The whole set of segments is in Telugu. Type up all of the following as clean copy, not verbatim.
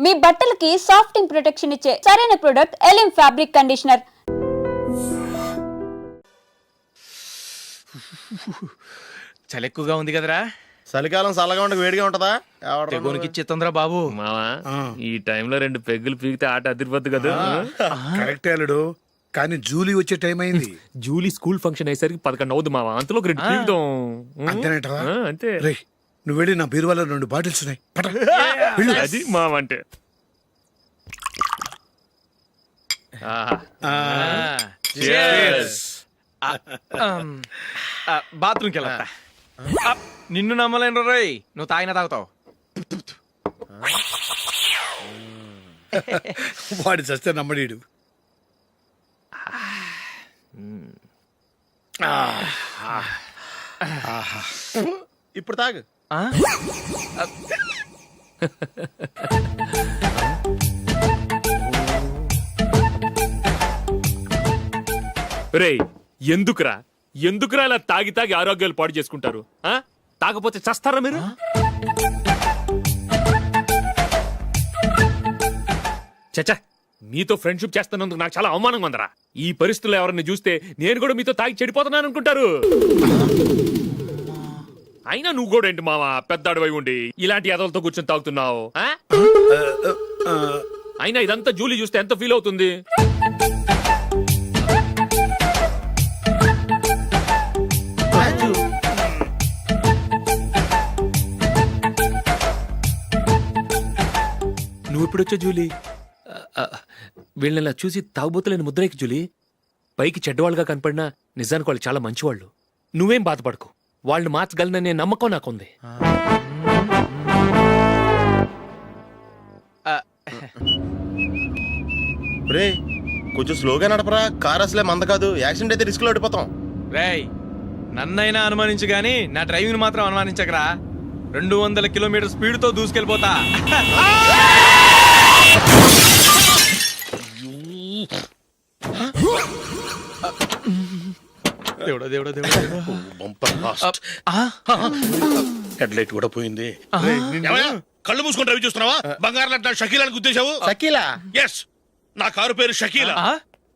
మీ బట్టలకి సాఫ్టింగ్ ప్రొటెక్షన్ ఇచ్చే సరైన ప్రొడక్ట్ ఎలిమ్ ఫ్యాబ్రిక్ కండిషనర్. చలి ఎక్కువగా ఉంది కదరా. చలికాలం చల్లగా ఉండక వేడిగా ఉంటదా? తెగోనికి ఇచ్చేతుందిరా బాబు. మావా ఈ టైంలో 2 పెగ్గులు పీకితే ఆట అదిరిపోద్దు కదా. కరెక్టే అల్లుడు, కానీ జూలీ వచ్చే టైం అయింది. జూలీ స్కూల్ ఫంక్షన్ అయ్యేసరికి 11 అవుద్ది మావా, అంతలో 2 పీకుతాం. అంతేనేటవా? అంతే. రే, నువ్వు వెళ్ళి నా బీరువాలో 2 బాటిల్స్ ఉన్నాయి, పట. వెళ్ళు. అది మావా అంటే. బాత్రూమ్కి వెళ్ళా. నిన్ను నమ్మలేను రోయ్, నువ్వు తాగినా తాగుతావు. వాడి చస్తే నమ్మడీడు. ఇప్పుడు తాగు. రేయ్, ఎందుకురా ఇలా తాగి తాగి ఆరోగ్యాలు పాడు చేసుకుంటారు? తాగపోతే చస్తారా మీరు? చచ్చా, మీతో ఫ్రెండ్షిప్ చేస్తున్నందుకు నాకు చాలా అవమానంగా ఉందరా. ఈ పరిస్థితుల్లో ఎవరిని చూస్తే నేను కూడా మీతో తాగి చెడిపోతున్నాను అనుకుంటారు. అయినా నువ్వు కూడా ఏంటి మావా, పెద్ద అడవై ఉండి ఇలాంటి ఎదలతో కూర్చొని తాగుతున్నావు? అయినా ఇదంతా జూలీ చూస్తే ఎంత ఫీల్ అవుతుంది? నువ్వు ఎప్పుడొచ్చా జూలీ? వీళ్ళని చూసి తాగుబోతులేని ముద్రేకి జూలీ. పైకి చెడ్డవాళ్ళుగా కనపడినా నిజానికి వాళ్ళు చాలా మంచివాళ్ళు. నువ్వేం బాధపడకు, వాళ్ళని మార్చగలననే నమ్మకం నాకుంది. రే, కొంచెం స్లోగా నడపరా, కార్ అసలే మంద కాదు. యాక్సిడెంట్ అయితే రిస్క్ లో ఓడిపోతాం. రేయ్, నన్నైనా అనుమానించు గాని నా డ్రైవింగ్ మాత్రం అనుమానించకరా. 200 కిలోమీటర్ స్పీడ్ తో దూసుకెళ్ళిపోతా. దేవుడా దేవుడా దేవుడా. హెడ్ లైట్ కూడా పోయింది. కళ్ళు మూసుకొని రవి చూస్తున్నావా? బంగారం లాంటి షకీలాని గుర్తించావు? షకీలా? ఎస్, నా కారు పేరు Shakeela.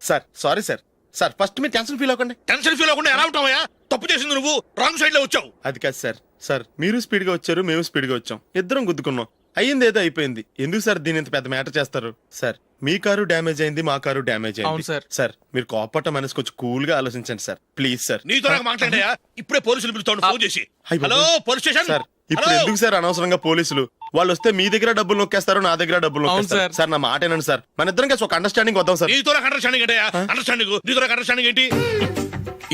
Sir sorry sir. Sir first మీరు టెన్షన్ ఫీల్ అవ్వకండి. టెన్షన్ ఫీల్ అవ్వకుండా ఎలా ఉంటావయ్యా? తప్పు చేసింది నువ్వు, రాంగ్ సైడ్ లో వచ్చావు. అది కాదు సార్. సార్ మీరు స్పీడ్ గా వచ్చారు, మేము స్పీడ్ గా వచ్చాం, ఇద్దరం గుద్దుకున్నాం. అయ్యింది ఏదో అయిపోయింది. ఎందుకు సార్ దీని ఇంత పెద్ద మ్యాటర్ చేస్తారు? సార్ మీ కారు డ్యామేజ్ అయింది, మా కారు డ్యామేజ్ అయింది. సార్ మీరు కోపట్ట మనసు కొంచెం కూల్ గా ఆలోచించండి సార్, ప్లీజ్ సార్. నీతో నాకు మాట్లాడయా? ఇప్పుడే పోలీసులు పిలుస్తాను, ఫోన్ చేసి. Hello police station. సార్ ఇప్పుడు ఎందుకు సార్ అనవసరంగా పోలీసులు? వాళ్ళు వస్తే మీ దగ్గర డబ్బులు నొక్కేస్తారు, నా దగ్గర డబ్బులు నొక్కేస్తారు. సార్ నా మాట ఏనండి సార్, మన ఇద్దరం కలిసి ఒక అండర్స్టాండింగ్ వద్దాం సార్. నీతో నాకు అండర్స్టాండింగ్ ఏంటయ్యా? అండర్స్టాండింగ్ నీతో నాకు అండర్స్టాండింగ్ ఏంటి?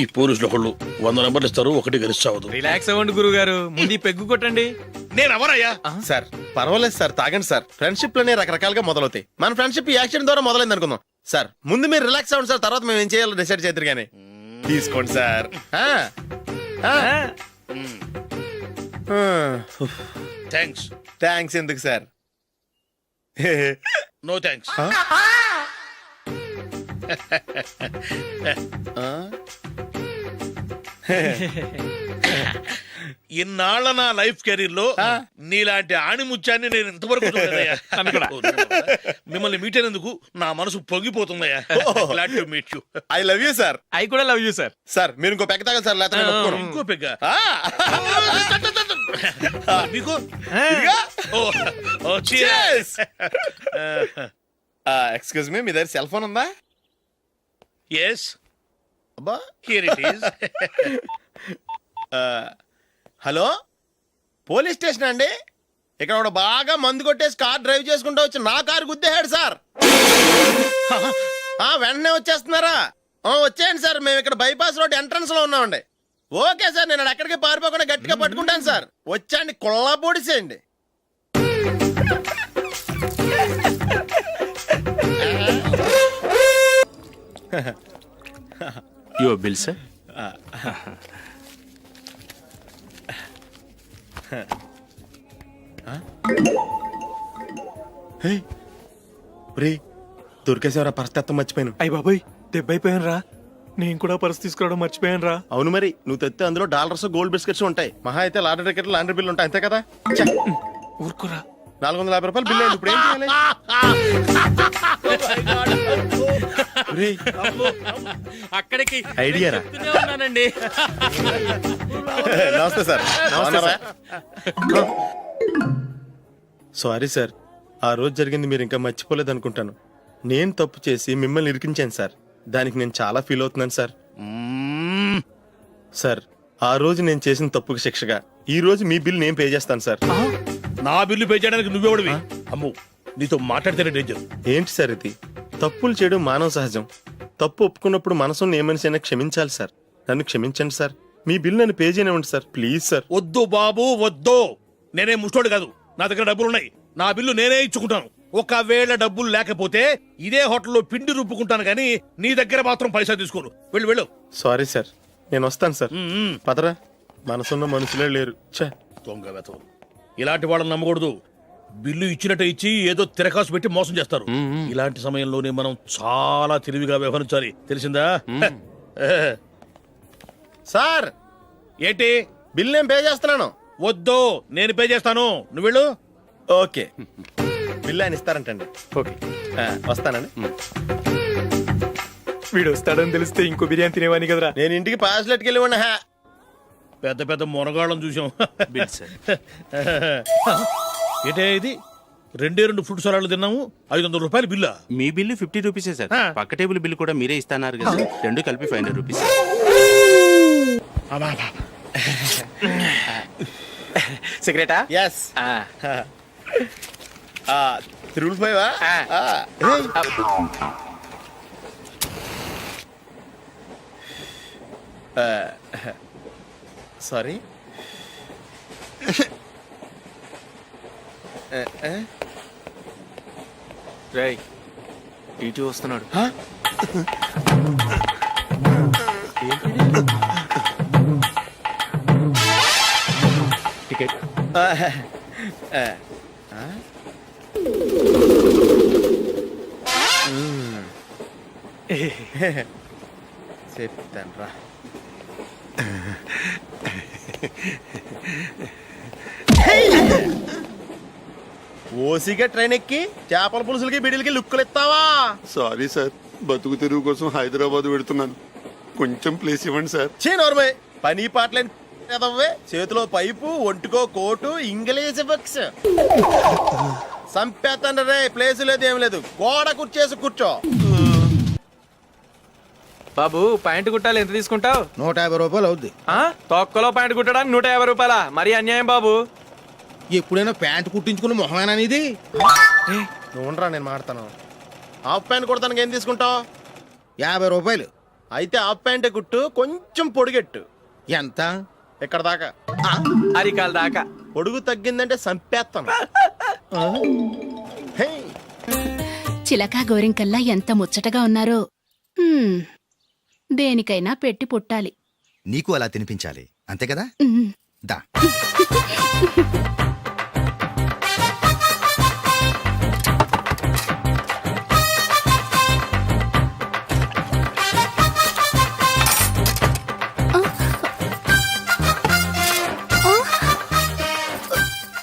ఈ పోలీసులు ఒకళ్ళు 100 నెంబర్లు ఇస్తారు, ఒకటి గెలిచావదు. రిలాక్స్ అవ్వండి గురువు గారు, ముందు పెగ్గు కొట్టండి. నేను ఎవరయ్యా? సార్ పర్వాలేదు సార్, తాగండి సార్. ఫ్రెండ్షిప్ లోనే రకరకాలుగా మొదలవుతాయి. మన ఫ్రెండ్షిప్ ఈ యాక్సిడెంట్ ద్వారా మొదలైంది అనుకుందాం. సార్ ముందు మీరు రిలాక్స్ అవ్వండి సార్, తర్వాత మేము ఏం చేయాలో డిసైడ్ చేద్దరు కానీ. తీసుకోండి సార్. థ్యాంక్స్. థ్యాంక్స్ ఎందుకు సార్? No thanks. ఇన్నాళ్ళ నా లైఫ్ కెరీర్ లో నీలాంటి ఆణిముత్యాన్ని నేను ఇంతవరకు చూడలేదయ్యా. మిమ్మల్ని మీట్ అయినందుకు నా మనసు పొంగిపోతుందయ్యా. Glad to meet you. I love you sir. I కూడా లవ్ యూ సార్. సార్ మీరు ఇంకో పెక్క తాగండి సార్, లేకపోతే నేను ఒప్పుకోను. ఇంకో పెగ్గ మీకు? ఎక్స్క్యూజ్ మీ, మీ దగ్గర సెల్ ఫోన్ ఉందా? ఎస్, అబ్బా here it is. Hello, police station అండి. ఇక్కడ ఒక బాగా మందు కొట్టేసి కార్ డ్రైవ్ చేసుకుంటూ వచ్చి నా కారు గుద్దేశాడు సార్. వెంటనే వచ్చేస్తున్నారా? వచ్చేయండి సార్, మేము ఇక్కడ బైపాస్ రోడ్ ఎంట్రన్స్ లో ఉన్నామండి. ఓకే సార్, నేను ఎక్కడికి పారిపోకుండా గట్టిగా పట్టుకుంటాను సార్. వచ్చాండి, కుళ్ళ పొడిసేయండి. Your bill sir. దొరికేసేవరా, పరిస్థితి మర్చిపోయాను. అయ్య బాబాయ్, దెబ్బైపోయాను రా. నేను కూడా పర్స్ తీసుకురావడం మర్చిపోయాను రా. అవును మరి, నువ్వు తెస్తే అందులో డాలర్స్ గోల్డ్ బిస్కెట్స్ ఉంటాయి. మహా అయితే లాటరీ టికెట్ లాండ్రీ బిల్లు ఉంటాయి, అంతే కదా. ఊరుకురా, రూపాయలు బిల్లు అయింది. ఇప్పుడు ఏం చేయాలి? ఒరేయ్, అక్కడికి ఐడియా రా. చెప్తూనే ఉన్నానండి. నమస్తే సార్. బాగున్నారా? సారీ సార్, ఆ రోజు జరిగింది మీరు ఇంకా మర్చిపోలేదు అనుకుంటాను. నేను తప్పు చేసి మిమ్మల్ని ఇరికించాను సార్. దానికి నేను చాలా ఫీల్ అవుతున్నాను సార్. సార్, ఆ రోజు నేను చేసిన తప్పుకి శిక్షగా ఈ రోజు మీ బిల్ నేను పే చేస్తాను సార్. నా బిల్లు పే చేయడానికి నువ్వెవడివి? అమ్ము, నీతో మాట్లాడితేనే డేంజర్. ఏంటి సార్ ఇది? తప్పులు చేయడం మానవ సహజం. తప్పు ఒప్పుకున్నప్పుడు మనసుని ఏ మనిషి అయినా క్షమించాలి సార్. నన్ను క్షమించండి సార్. మీ బిల్ నన్ను పే చేయనివ్వండి సార్, ప్లీజ్ సార్. వద్దు బాబు వద్దు. నేనే ముష్టోడు కాదు, నా దగ్గర డబ్బులున్నాయి. నా బిల్లు నేనే ఇచ్చుకుంటాను. ఒకవేళ డబ్బులు లేకపోతే ఇదే హోటల్లో పిండి రుబ్బుకుంటాను కానీ నీ దగ్గర మాత్రం పైసా తీసుకోను. వెళ్ళు వెళ్ళు. సారీ సార్, నేను వస్తాను సార్. పదరా, మనసున్న మనుషులే లేరు. ఛే, దొంగ వెతవు. ఇలాంటి వాళ్ళని నమ్మకూడదు. బిల్లు ఇచ్చినట్టు ఇచ్చి ఏదో తిరకాసు పెట్టి మోసం చేస్తారు. ఇలాంటి సమయంలోనే మనం చాలా తెలివిగా వ్యవహరించాలి, తెలిసిందా? సార్ ఏంటి? బిల్ నేను పే చేస్తున్నాను. వద్దు, నేను పే చేస్తాను. నువ్వు వెళ్ళు. ఓకే, బిల్ ఆయన ఇస్తారంటండి. ఓకే, వస్తానండి. వీడు వస్తాడని తెలిస్తే ఇంకో బిర్యానీ తినేవాని కదరా. నేను ఇంటికి పాస్లెట్కి వెళ్ళి ఉన్నా. పెద్ద పెద్ద మునగాళ్ళం చూసాం. Bill sir. ఏంటే ఇది? 2 ఫుడ్ సలాడ్లు తిన్నాము, 500 రూపాయలు బిల్లా? మీ బిల్లు 50 రూపీసే సార్. ఆ. పక్క టేబుల్ బిల్లు కూడా మీరే ఇస్తాన్నారు కదా, రెండు కలిపి 500 రూపీస్. సిగరెటా? ఎస్. 3 సారీ. రేయ్, టీటీ వస్తున్నాడు. టికెట్. చెప్తాను రా. ఓసిగా ట్రైన్ ఎక్కి చేపల పులుసులకి బిడిలకి లుక్కులు ఇస్తావా? సారీ సార్, బతుకు తెరువు కోసం హైదరాబాద్ పెడుతున్నాను. కొంచెం ప్లేస్ ఇవ్వండి సార్. చే నోర్మే, పని పాటలేని ఎదవ్వే. చేతిలో పైపు, ఒంటికో కోటు, ఇంగ్లీష్ బుక్స్. సంపేతండ్రి రే, ప్లేస్ లేదు ఏం లేదు. గోడ కుర్చేసి కూర్చో. బాబు, ప్యాంట్ కుట్టాలి, ఎంత తీసుకుంటావు? 150 రూపాయలు అవుద్ది. తొక్కలో ప్యాంట్ కుట్టడానికి 150 రూపాయల? మరి అన్యాయం బాబు. ఎప్పుడైనా ప్యాంట్ కుట్టించుకున్న మొహమేనా ఇది? నువ్వురా, నేను మాడతాను. హాఫ్ ప్యాంట్ కుడతానికి ఏం తీసుకుంటావు? 50 రూపాయలు. అయితే హాఫ్ ప్యాంటే కుట్టు, కొంచెం పొడిగెట్టు. ఎంత? ఇక్కడ దాకా, అరికాల దాకా. పొడుగు తగ్గిందంటే సంపేస్తాను. హే, చిలకా గోరింకల్లా ఎంత ముచ్చటగా ఉన్నారో. దేనికైనా పెట్టి పుట్టాలి. నీకు అలా తినిపించాలి, అంతే కదా? దా.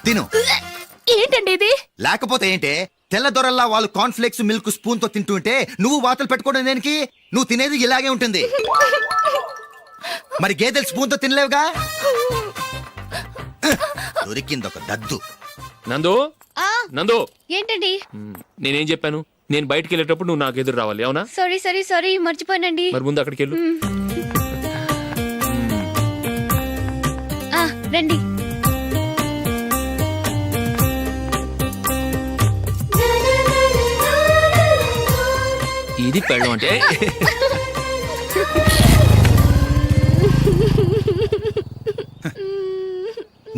తిను. ఏంటండి ఇది? లేకపోతే ఏంటే? తెల్ల దొరల్లా వాళ్ళు కార్న్ఫ్లేక్స్ మిల్క్ స్పూన్ తో తింటుంటే నువ్వు వాతలు పెట్టుకోవడం దేనికి? నువ్వు తినేది ఇలాగే ఉంటుంది. మరి గేదెలు స్పూన్ తో తినలేవుగా. దొరికిందొక దద్దు. నందు, నందు, ఏంటండి? నేనేం చెప్పాను? నేను బయటికి వెళ్ళేటప్పుడు నువ్వు నాకు ఎదురు రావాలి, అవునా? సారీ మర్చిపోయానండి. మరి ముందు అక్కడికి వెళ్ళు. రండి. ఇది పెళ్ళం అంటే.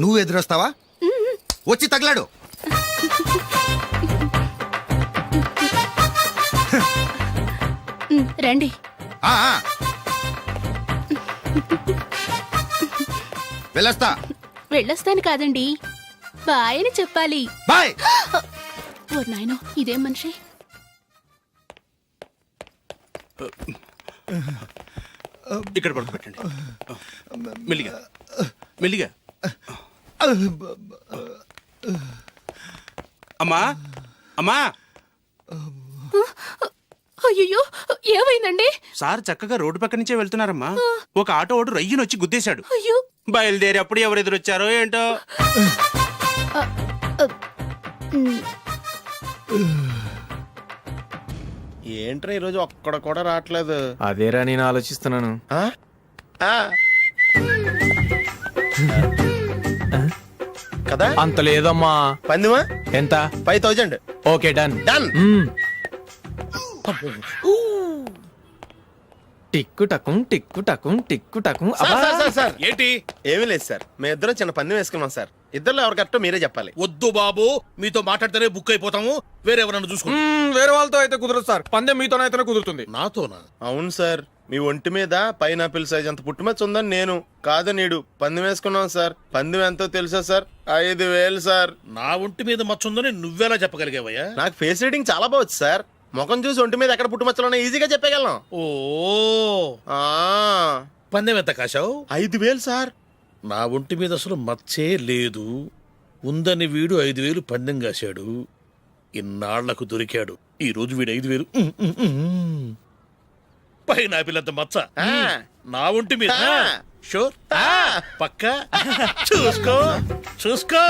నువ్వు ఎదురొస్తావా? వచ్చి తగలాడు. రండి. ఆ, ఆ. వెళ్ళొస్తా. వెళ్ళొస్తాను కాదండి, బాయ్ అని చెప్పాలి. బాయ్. ఓ నాయనో, ఇదేం మనిషి? ఇక్కడ పడుకోబెట్టండి. మెల్లిగా మెల్లిగా. అమ్మా అమ్మా అయ్యో ఏమైందండి? సార్ చక్కగా రోడ్డు పక్క నుంచే వెళ్తున్నారమ్మా. ఒక ఆటో ఓడు రయ్యను వచ్చి గుద్దేశాడు. అయ్యో బయలుదేరి అప్పుడు ఎవరు ఎదురొచ్చారో ఏంటో. ఏంట్రా ఈరోజు ఒక్కడ కూడా రావట్లేదు. అదేరా నేను ఆలోచిస్తున్నాను. ఆ? ఆ. కదా అంత లేదమ్మా. పందిమా ఎంత? 5000. Okay done. డన్. టిక్కు టకుం టిక్కు టకుం టిక్కు టకుం. సార్ ఏంటి? ఏమీ లేదు సార్, మేము ఇద్దరం చిన్న పందెం వేసుకున్నాం సార్. ఇద్దరు ఎవరు కరెక్టో మీరే చెప్పాలి. వద్దు బాబు, మీతో మాట్లాడితేనే బుక్ అయిపోతాము. వేరే ఎవరన్నా చూసుకుంటాం. వేరే వాళ్ళతో అయితే కుదరదు సార్, పందెం మీతోనైతేనే కుదురుతుంది. నాతోనా? అవును సార్, మీ ఒంటి మీద పైనాపిల్ సైజ్ అంత పుట్టుమచ్చ ఉందని నేను కాదు నీడు పందెం వేసుకున్నాం సార్. పందెం ఎంతో తెలుసా సార్? 5000 సార్. నా ఒంటి మీద మచ్చ ఉందని నువ్వెలా చెప్పగలిగావయ్యా? నాకు ఫేస్ రీడింగ్ చాలా బాగుంది సార్. ముఖం చూసి ఒంటి మీద ఎక్కడ పుట్టుమచ్చలో ఈజీగా చెప్పగలం. ఓ ఆ, పందెం ఎంత కాశావు? 5000 సార్. నా ఒంటి మీద అసలు మచ్చే లేదు. ఉందని వీడు 5000 పందెం కాశాడు. ఇన్నాళ్లకు దొరికాడు. ఈ రోజు వీడు 5000. పైన పిల్లంత మచ్చ ఆ. నా ఒంటి మీద. ఆ. షూర్? ఆ. పక్క చూసుకో చూసుకో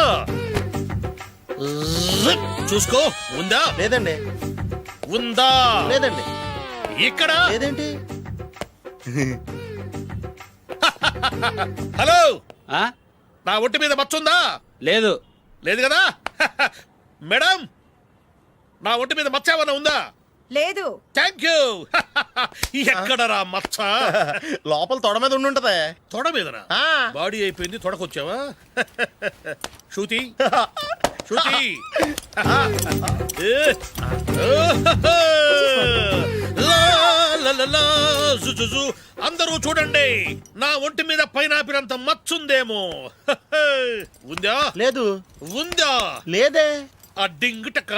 జిప్. చూసుకో. ఉందా? లేదండి. ఉందా? లేదండి. ఇక్కడ లేదేంటి? హలో, ఆ? నా ఒంటి మీద మచ్చ ఉందా? లేదు. లేదు కదా? మేడం, నా ఒంటి మీద మచ్చ ఏమన్నా ఉందా? లేదు. Thank you. ఎక్కడరా మచ్చ? లోపల తొడ మీద ఉండుంటదే. తొడ మీదనా? ఆ. బాడీ అయిపోయింది, తొడకొచ్చావా? శృతి శృతి. ఏ. లా, లా, లా, లా, జు, జు, జు. అందరూ చూడండి, నా ఒంటి మీద పైనాపిల్ అంత మచ్చుందేమో. ఉందా? లేదు. ఉందా? లేదే. ఆ డింగ్ టక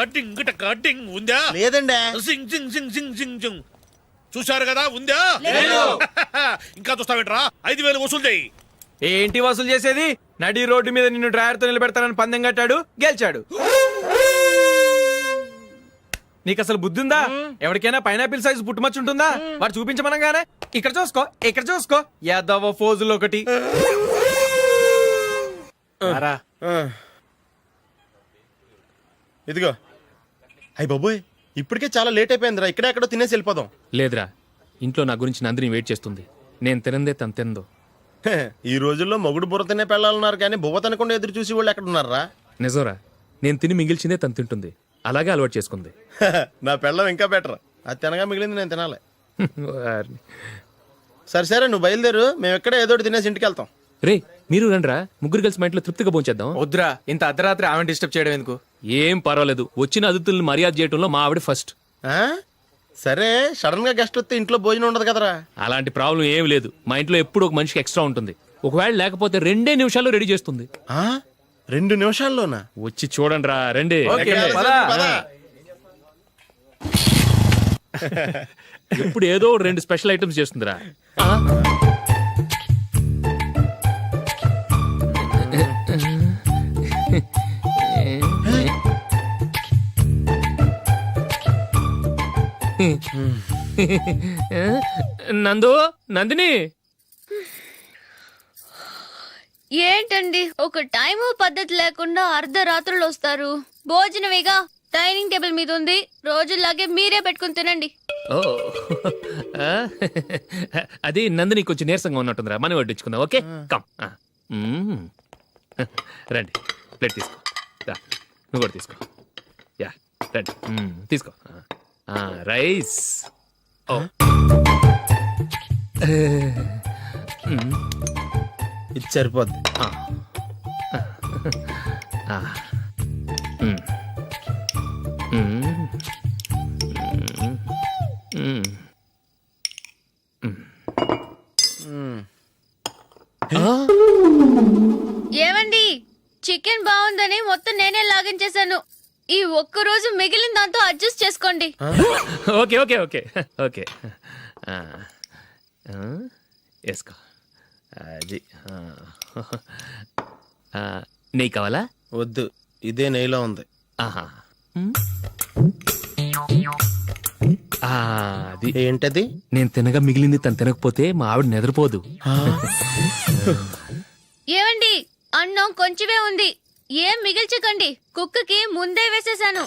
డింగ్ ఉందా? లేదండి. జింగ్ జింగ్ జింగ్ జింగ్ జింగ్ జింగ్. చూశారు కదా? ఉందా? ఇంకా చూస్తావేంట్రా? 5000 వసూలు చేయి. ఏంటి వసూలు చేసేది? నడి రోడ్డు మీద నిన్ను డ్రైవర్తో నిలబెడతానని పందెం కట్టాడు, గెలిచాడు. నీకు అసలు బుద్ధి ఉందా? ఎవరికైనా పైనాపిల్ సైజ్ పుట్టుమచ్చు ఉంటుందా? వాడు చూపించమనగానే ఇక్కడ చూసుకో, ఇక్కడ చూసుకో, యాదవ ఫోజులు ఒకటి. రా. ఆ. ఇదిగో. అయ్య బాబోయ్, ఇప్పటికే చాలా లేట్ అయిపోయిందిరా. ఇక్కడే ఎక్కడో తినేసి వెళ్ళిపోదాం. లేదురా, ఇంట్లో నా గురించి నందిని వెయిట్ చేస్తుంది. నేను తినందే తను తిందో. హే, ఈ రోజుల్లో మొగుడు బుర్ర తినే పెళ్ళాలన్నారు కానీ బువ్వ తినకుండా ఎదురు చూసి వాళ్ళు ఎక్కడ ఉన్నారా? నిజంరా, నేను తిని మిగిల్చిందే తను తింటుంది. అలాగే అలవాటు చేసుకుంది. నా పెళ్ళం ఇంకా బెటర్. అది తినగా మిగిలింది నేను తినాలి. వారిని. సరే సరే, నువ్వు బయలుదేరు. మేము ఎక్కడ ఏదో ఒకటి తినేసి ఇంటికి వెళ్తాం. రే, మీరు రండ్రా, ముగ్గురు కలిసి మా ఇంట్లో తృప్తిగా పోంచేద్దాం. వద్దురా, ఇంత అర్ధరాత్రి ఆమె డిస్టర్బ్ చేయడం ఎందుకు? ఏం పర్వాలేదు, వచ్చిన అతిథుల్ని మర్యాద చేయడంలో మా ఆవిడ ఫస్ట్. ఆ? సరే, సడన్ గా గెస్ట్ వస్తే ఇంట్లో భోజనం ఉండదు కదరా. అలాంటి ప్రాబ్లం ఏం లేదు. మా ఇంట్లో ఎప్పుడు ఒక మనిషికి ఎక్స్ట్రా ఉంటుంది. ఒకవేళ లేకపోతే 2 నిమిషాల్లో రెడీ చేస్తుంది. ఆ? 2 నిమిషాల్లోనా? వచ్చి చూడండి రా, రండి. ఓకే, సరే, పద. పద. ఎప్పుడు ఏదో 2 స్పెషల్ ఐటమ్స్ చేస్తుందిరా. నందు, నందిని. ఏంటండి ఒక టైము పద్ధతి లేకుండా అర్ధరాత్రులు వస్తారు? భోజనమేగా డైనింగ్ టేబుల్ మీద ఉంది, రోజుల్లాగే మీరే పెట్టుకుని తినండి. ఓ, అది నందిని కొంచెం నీరసంగా ఉన్నట్టుందిరా. మనం వడ్డించుకుందాం. Okay, come. రండి, ప్లేట్ తీసుకో. రా, నువ్వు కూడా తీసుకో. యా, రండి, తీసుకో. రైస్. ఓ, ఇది సరిపోద్ది. ఏమండి, చికెన్ బాగుందని మొత్తం నేనే లాగించేశాను. ఈ ఒక్క రోజు మిగిలిన దాంతో అడ్జస్ట్ చేసుకోండి. Okay okay okay okay. వేసుకో. అది నెయ్యి కావాలా? వద్దు, ఇదే నెయ్యిలో ఉంది. ఆహా. ఆ, అది ఏంటది? నేను తినగా మిగిలింది తను తినకపోతే మా ఆవిడ నిద్రపోదు. ఏమండి అన్నం కొంచెమే ఉంది, ఏం మిగిల్చకండి, కుక్కకి ముందే వేసేసాను.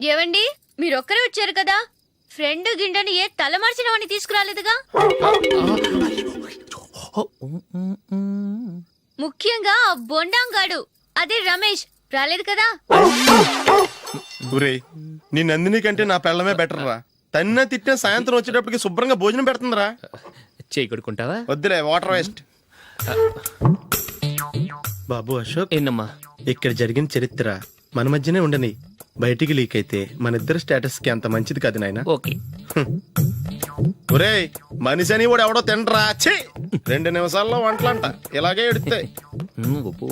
ఏవండి మీరొక్కరే వచ్చారు కదా, ఫ్రెండ్ గిండెని ఏ తలమార్చిన వాడిని తీసుకురాలేదుగా? ముఖ్యంగా ఆ బొండాంగాడు అదే రమేష్ రాలేదు కదా? ఒరే నీ నందిని కంటే నా పెళ్ళమే బెటర్ రా. తన్న తిట్టిన సాయంత్రం వచ్చేటప్పటికి శుభ్రంగా భోజనం పెడుతుందిరా. చేయి కొడుకుంటావా? వద్దులే, వాటర్ వేస్ట్. బాబు అశోక్, ఏంటమ్మా? ఇక్కడ జరిగిన చరిత్ర మన మధ్యనే ఉండని, బయటికి లీక్ అయితే మన ఇద్దరు స్టేటస్ కి అంత మంచిది కాదు నాయన. ఓకే. ఒరేయ్ మనిషి అని కూడా ఎవడో తినరా. 2 నిమిషాల్లో వంటలంట ఇలాగే ఎడుతాయి. ఒప్పు.